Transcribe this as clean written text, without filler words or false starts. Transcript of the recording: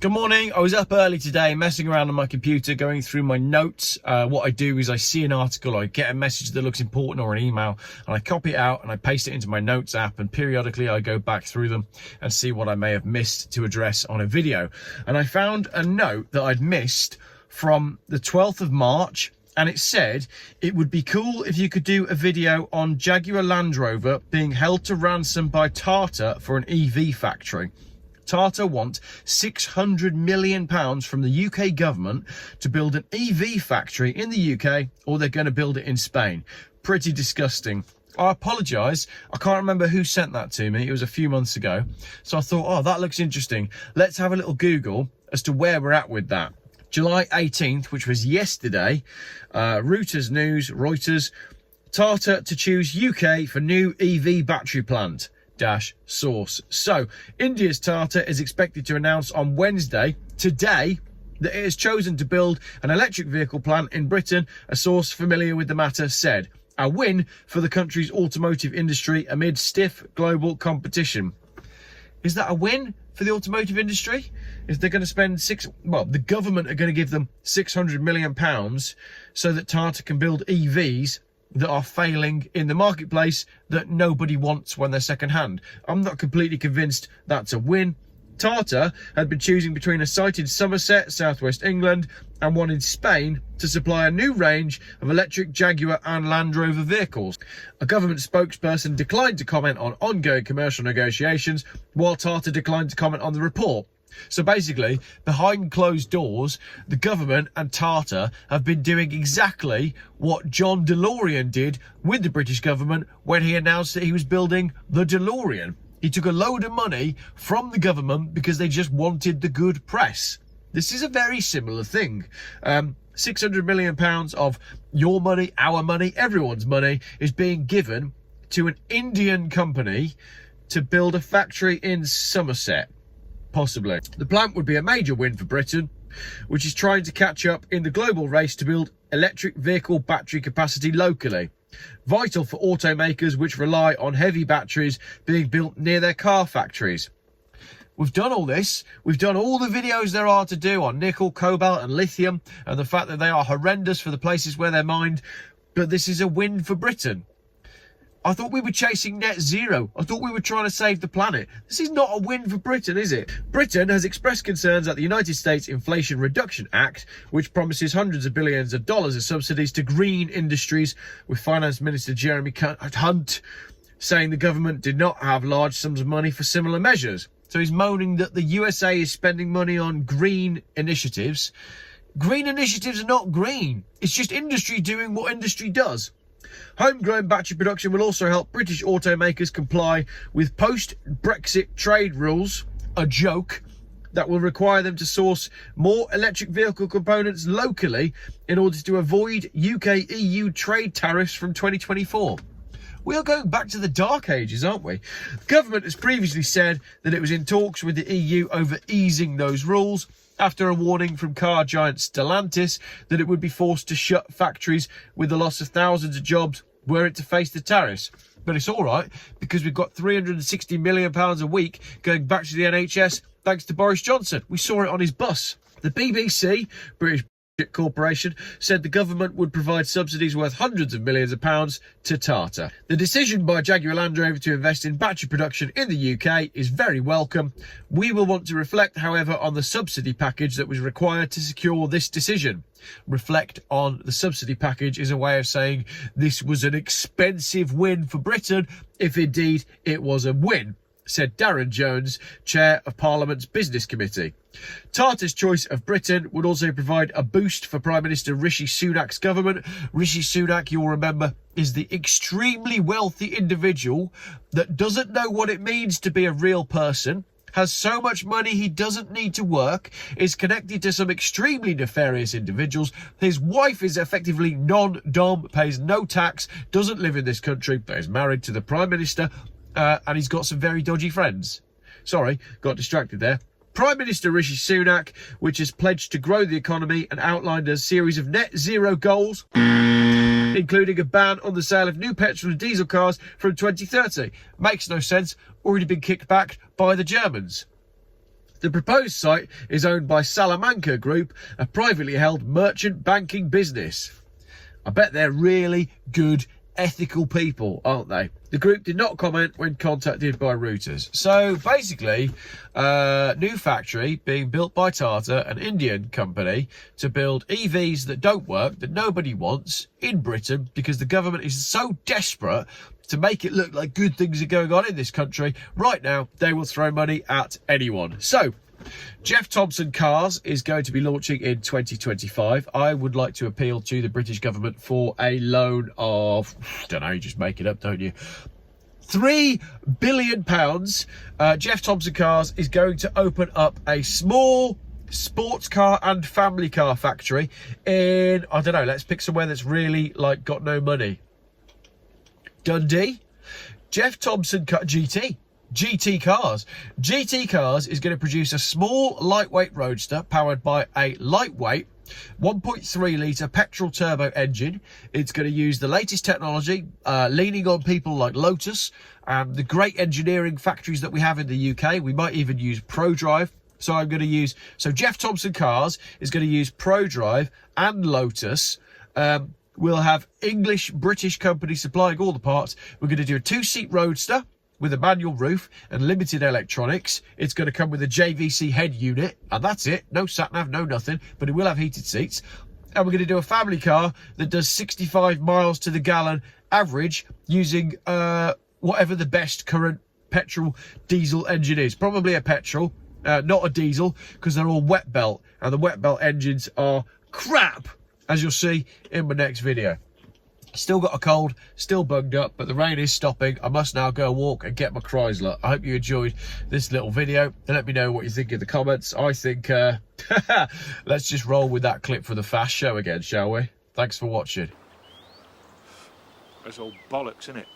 Good morning. I was up early today messing around on my computer going through my notes. What I do is I see an article, I get a message that looks important or an email, and I copy it out and I paste it into my notes app, and periodically I go back through them and see what I may have missed to address on a video. And I found a note that I'd missed from the 12th of March, and it said it would be cool if you could do a video on Jaguar Land Rover being held to ransom by Tata for an EV factory. Tata want £600 million from the UK government to build an EV factory in the UK, or they're going to build it in Spain. Pretty disgusting. I apologise. I can't remember who sent that to me. It was a few months ago. So I thought, oh, that looks interesting. Let's have a little Google as to where we're at with that. July 18th, which was yesterday, Reuters, Tata to choose UK for new EV battery plant. Source. So India's Tata is expected to announce on Wednesday, today, that it has chosen to build an electric vehicle plant in Britain. A source familiar with the matter said, a win for the country's automotive industry amid stiff global competition. Is that a win for the automotive industry? Is they're going to spend the government are going to give them £600 million so that Tata can build EVs that are failing in the marketplace that nobody wants when they're second hand. I'm not completely convinced that's a win. Tata had been choosing between a site in Somerset, southwest England, and one in Spain to supply a new range of electric Jaguar and Land Rover vehicles. A government spokesperson declined to comment on ongoing commercial negotiations, while Tata declined to comment on the report. So basically, behind closed doors, the government and Tata have been doing exactly what John DeLorean did with the British government when he announced that he was building the DeLorean. He took a load of money from the government because they just wanted the good press. This is a very similar thing. £600 million of your money, our money, everyone's money is being given to an Indian company to build a factory in Somerset. Possibly. The plant would be a major win for Britain, which is trying to catch up in the global race to build electric vehicle battery capacity locally. Vital for automakers which rely on heavy batteries being built near their car factories. We've done all this. We've done all the videos there are to do on nickel, cobalt and lithium, and the fact that they are horrendous for the places where they're mined. But this is a win for Britain. I thought we were chasing net zero. I thought we were trying to save the planet. This is not a win for Britain, is it? Britain has expressed concerns at the United States Inflation Reduction Act, which promises hundreds of billions of dollars of subsidies to green industries, with Finance Minister Jeremy Hunt saying the government did not have large sums of money for similar measures. So he's moaning that the USA is spending money on green initiatives. Green initiatives are not green. It's just industry doing what industry does. Homegrown battery production will also help British automakers comply with post-Brexit trade rules, a joke, that will require them to source more electric vehicle components locally in order to avoid UK-EU trade tariffs from 2024. We are going back to the dark ages, aren't we? The government has previously said that it was in talks with the EU over easing those rules, after a warning from car giant Stellantis that it would be forced to shut factories with the loss of thousands of jobs were it to face the tariffs. But it's all right, because we've got £360 million a week going back to the NHS thanks to Boris Johnson. We saw it on his bus. The BBC, British Corporation, said the government would provide subsidies worth hundreds of millions of pounds to Tata. The decision by Jaguar Land Rover to invest in battery production in the UK is very welcome. We will want to reflect, however, on the subsidy package that was required to secure this decision. Reflect on the subsidy package is a way of saying this was an expensive win for Britain, if indeed it was a win, said Darren Jones, chair of Parliament's Business Committee. Tata's choice of Britain would also provide a boost for Prime Minister Rishi Sunak's government. Rishi Sunak, you'll remember, is the extremely wealthy individual that doesn't know what it means to be a real person, has so much money he doesn't need to work, is connected to some extremely nefarious individuals. His wife is effectively non-dom, pays no tax, doesn't live in this country, but is married to the Prime Minister, and he's got some very dodgy friends. Sorry, got distracted there. Prime Minister Rishi Sunak, which has pledged to grow the economy and outlined a series of net zero goals, including a ban on the sale of new petrol and diesel cars from 2030. Makes no sense, already been kicked back by the Germans. The proposed site is owned by Salamanca Group, a privately held merchant banking business. I bet they're really good, ethical people, aren't they? The group did not comment when contacted by Reuters. So basically, new factory being built by Tata, an Indian company, to build EVs that don't work, that nobody wants in Britain, because the government is so desperate to make it look like good things are going on in this country. Right now, they will throw money at anyone. So, Geoff Thompson Cars is going to be launching in 2025. I would like to appeal to the British government for a loan of, I don't know, you just make it up, don't you? £3 billion. Geoff Thompson Cars is going to open up a small sports car and family car factory in, I don't know, let's pick somewhere that's really like got no money. Dundee. Geoff Thompson GT Cars. GT Cars is going to produce a small lightweight roadster powered by a lightweight 1.3 litre petrol turbo engine. It's going to use the latest technology, leaning on people like Lotus and the great engineering factories that we have in the UK. We might even use ProDrive. So Geoff Thompson Cars is going to use ProDrive and Lotus. We'll have English-British company supplying all the parts. We're going to do a 2-seat roadster with a manual roof and limited electronics. It's going to come with a JVC head unit, and that's it. No sat-nav, no nothing, but it will have heated seats. And we're going to do a family car that does 65 miles to the gallon average using whatever the best current petrol diesel engine is. Probably a petrol, not a diesel, because they're all wet belt, and the wet belt engines are crap, as you'll see in my next video. Still got a cold, still bunged up, but the rain is stopping. I must now go walk and get my Chrysler. I hope you enjoyed this little video, and let me know what you think in the comments. I think, let's just roll with that clip for the fast show again, shall we? Thanks for watching. That's all bollocks, isn't it?